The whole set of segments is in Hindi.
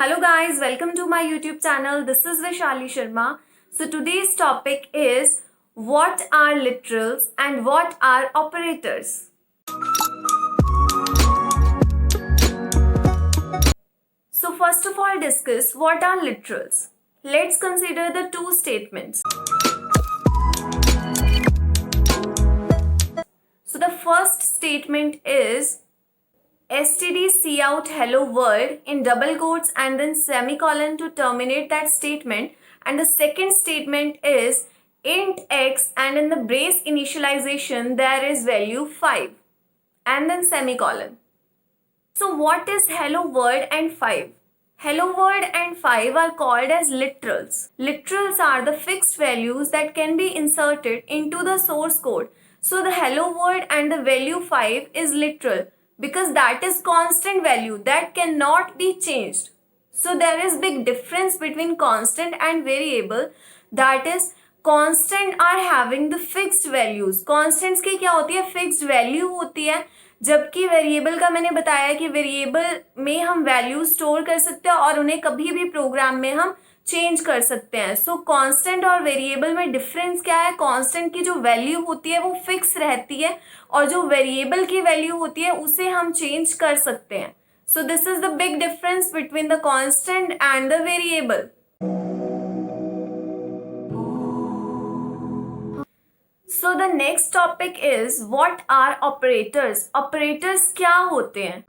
Hello guys, welcome to my YouTube channel. This is Vaishali Sharma. So today's topic is what are literals and what are operators. So first of all discuss what are literals. Let's consider the two statements. So the first statement is std cout hello world in double quotes and then semicolon to terminate that statement, and the second statement is int x and in the brace initialization there is value 5 and then semicolon. So what is hello world and 5? Hello world and 5 are called as literals. Literals are the fixed values that can be inserted into the source code. So the hello world and the value 5 is literal, because that is constant value that cannot be changed. So there is big difference between constant and variable. That is, constant are having the fixed values. Constants की क्या होती है? Fixed value होती है, जबकि वेरिएबल का मैंने बताया कि वेरिएबल में हम वैल्यू स्टोर कर सकते हैं और उन्हें कभी भी प्रोग्राम में हम चेंज कर सकते हैं. सो कांस्टेंट और वेरिएबल में डिफरेंस क्या है? कांस्टेंट की जो वैल्यू होती है वो फिक्स रहती है और जो वेरिएबल की वैल्यू होती है उसे हम चेंज कर सकते हैं. So this is the big difference between the constant and the variable. So the next topic is what are operators. Operators क्या होते हैं?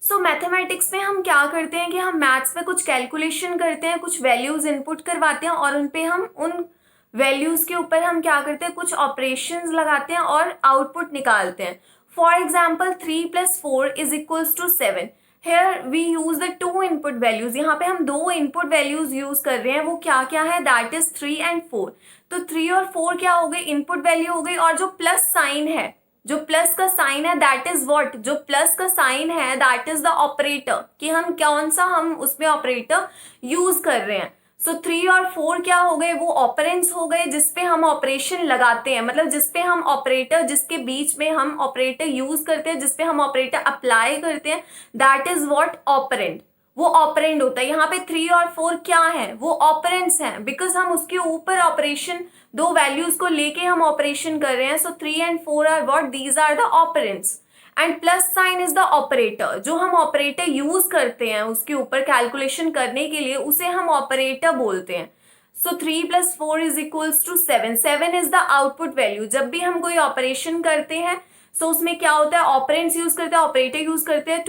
सो मैथमेटिक्स में हम क्या करते हैं कि हम मैथ्स में कुछ कैलकुलेशन करते हैं, कुछ वैल्यूज इनपुट करवाते हैं और उन पे हम उन वैल्यूज के ऊपर हम क्या करते हैं, कुछ ऑपरेशंस लगाते हैं और आउटपुट निकालते हैं. For example 3 + 4 = 7. Here we use the two input values. यहाँ पे हम दो इनपुट वैल्यूज यूज कर रहे हैं. वो क्या क्या है? That is 3 and 4. तो 3 और 4 क्या हो गई? इनपुट वैल्यू हो गई. और जो प्लस साइन है, जो प्लस का साइन है दैट इज व्हाट? जो प्लस का साइन है दैट इज द ऑपरेटर, कि हम कौन सा हम उसमें ऑपरेटर यूज कर रहे हैं. सो 3 और 4 क्या हो गए? वो ऑपरेंड्स हो गए जिसपे हम ऑपरेशन लगाते हैं, मतलब जिसपे हम ऑपरेटर, जिसके बीच में हम ऑपरेटर यूज करते हैं, जिसपे हम ऑपरेटर अप्लाई करते हैं, दैट इज व्हाट? ऑपरेंड. वो ऑपरेंड होता है. यहाँ पे 3 और 4 क्या है? वो ऑपरेंड्स हैं, बिकॉज हम उसके ऊपर ऑपरेशन, दो वैल्यूज को लेके हम ऑपरेशन कर रहे हैं. So 3 and 4 are what? These are the operands. And plus sign is the operator. जो हम ऑपरेटर यूज करते हैं उसके ऊपर कैलकुलेशन करने के लिए, उसे हम ऑपरेटर बोलते हैं. So 3 + 4 = 7. 7 is the output value. जब भी हम कोई ऑपरेशन करते हैं सो उसमें क्या होता है? ऑपरेंड्स यूज करते हैं, ऑपरेटर यूज करते हैं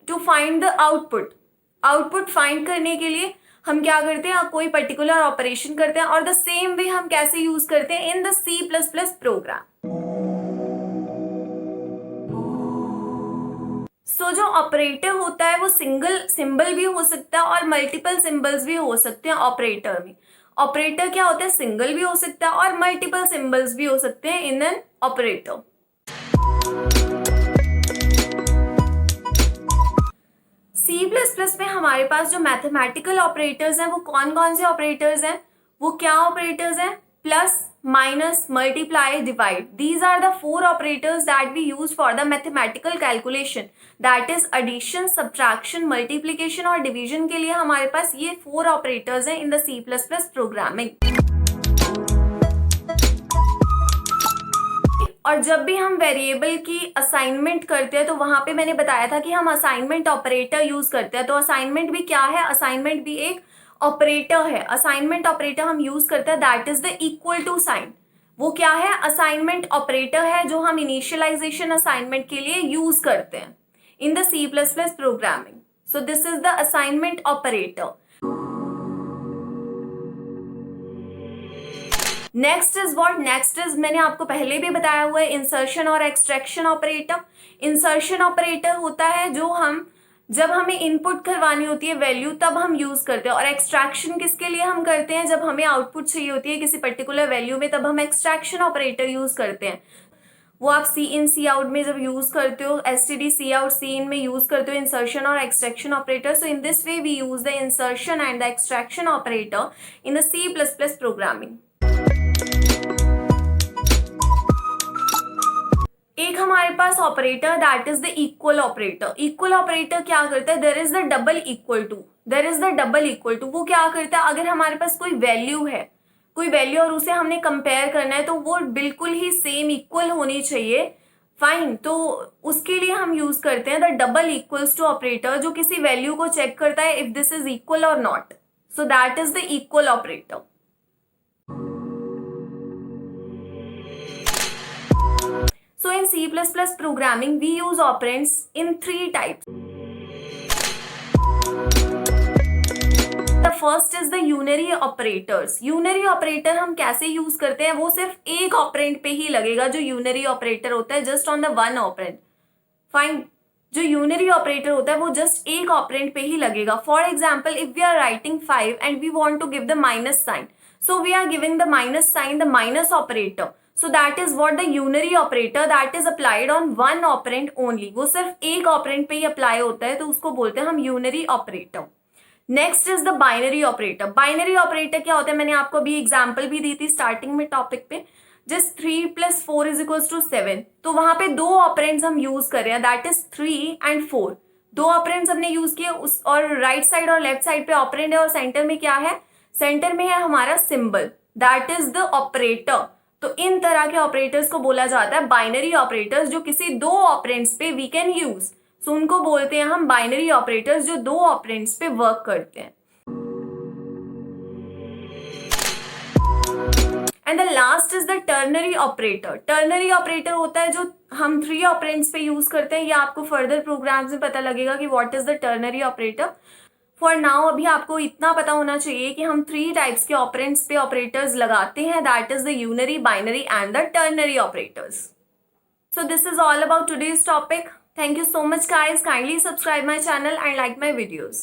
to find the output. Output find करने के लिए हम क्या करते हैं? कोई पर्टिकुलर ऑपरेशन करते हैं. और द सेम वे हम कैसे यूज करते हैं? In the C++ program. So जो ऑपरेटर होता है वो सिंगल सिंबल भी हो सकता है और मल्टीपल सिंबल्स भी हो सकते हैं ऑपरेटर में. ऑपरेटर क्या होता है? सिंगल भी हो सकता है और मल्टीपल सिंबल्स भी हो सकते हैं इन एन ऑपरेटर. C++ में हमारे पास जो मैथमेटिकल ऑपरेटर्स हैं वो कौन कौन से ऑपरेटर्स हैं? वो क्या ऑपरेटर्स हैं? Plus, minus, multiply, divide. These are the 4 operators that we use for the mathematical calculation. That is addition, subtraction, multiplication और division के लिए हमारे पास ये 4 operators हैं in the C++ programming. और जब भी हम वेरिएबल की असाइनमेंट करते हैं तो वहां पे मैंने बताया था कि हम असाइनमेंट ऑपरेटर यूज करते हैं. तो असाइनमेंट भी क्या है? असाइनमेंट भी एक ऑपरेटर है. असाइनमेंट ऑपरेटर हम यूज करते हैं that is the equal to sign. वो क्या है? असाइनमेंट ऑपरेटर है जो हम इनिशियलाइजेशन असाइनमेंट के लिए यूज करते हैं in the C++ programming. So this is the assignment operator. Next is what? Next is, मैंने आपको पहले भी बताया हुआ है, इंसर्शन और एक्सट्रैक्शन ऑपरेटर. इंसर्शन ऑपरेटर होता है जो हम, जब हमें इनपुट करवानी होती है वैल्यू तब हम यूज करते हैं. और एक्सट्रैक्शन किसके लिए हम करते हैं? जब हमें आउटपुट चाहिए होती है किसी पर्टिकुलर वैल्यू में, तब हम एक्सट्रैक्शन ऑपरेटर यूज करते हैं. वो आप Cin Cout में जब यूज करते हो, std cout Cin में यूज करते हो इंसर्शन और extraction operator. So in this way we use the insertion and the extraction operator in the C++ programming. एक हमारे पास operator that is the equal operator. Equal operator क्या करता है, there is the double equal to, there is the double equal to. वो क्या करता है, अगर हमारे पास कोई वैल्यू है, कोई वैल्यू और उसे हमने कंपेयर करना है तो वो बिल्कुल ही सेम इक्वल होनी चाहिए। फाइन, तो उसके लिए हम यूज करते हैं the double equals to operator, जो किसी वैल्यू को चेक करता है इफ दिस इज इक्वल और not. So that is the equal operator. So in C++ programming, we use operands in 3 types. The first is the unary operators. Unary operator हम कैसे यूज करते हैं, वो सिर्फ एक ऑपरेंड पे ही लगेगा। जो यूनरी ऑपरेटर होता है just on the one operand. Fine, जो यूनरी ऑपरेटर होता है वो जस्ट एक ऑपरेंड पे ही लगेगा। For example, if we are writing 5 and we want to give the minus sign, so we are giving the minus sign, the minus operator. So that is what the unary operator that is applied on one operand only. वो सिर्फ एक ऑपरेंड पे ही अप्लाई होता है, तो उसको बोलते हैं हम unary operator. Next is the binary operator. Binary operator क्या होता है, मैंने आपको अभी एग्जाम्पल भी दी थी स्टार्टिंग में टॉपिक पे। जस्ट 3 + 4 = 7, तो वहां पे 2 ऑपरेंड्स हम यूज कर रहे हैं, दैट इज 3 and 4। 2 ऑपरेंड्स हमने यूज किए उस, और राइट साइड और लेफ्ट साइड पे ऑपरेंड है और सेंटर में क्या है, सेंटर में है हमारा symbol, that is the operator. तो इन तरह के ऑपरेटर्स को बोला जाता है बाइनरी ऑपरेटर्स, जो किसी 2 ऑपरेंड्स पे वी कैन यूज। सो उनको बोलते हैं हम बाइनरी ऑपरेटर्स, जो 2 ऑपरेंड्स पे वर्क करते हैं। And the last is the ternary operator. Ternary operator होता है जो हम 3 ऑपरेंड्स पे यूज करते हैं। या आपको फर्दर प्रोग्राम्स में पता लगेगा कि what is the ternary operator. For now अभी आपको इतना पता होना चाहिए कि हम 3 टाइप्स के ऑपरेंड्स पे ऑपरेटर्स लगाते हैं, that is the unary, binary and the ternary operators. So this is all about today's topic. Thank you so much guys. Kindly subscribe my channel and like my videos.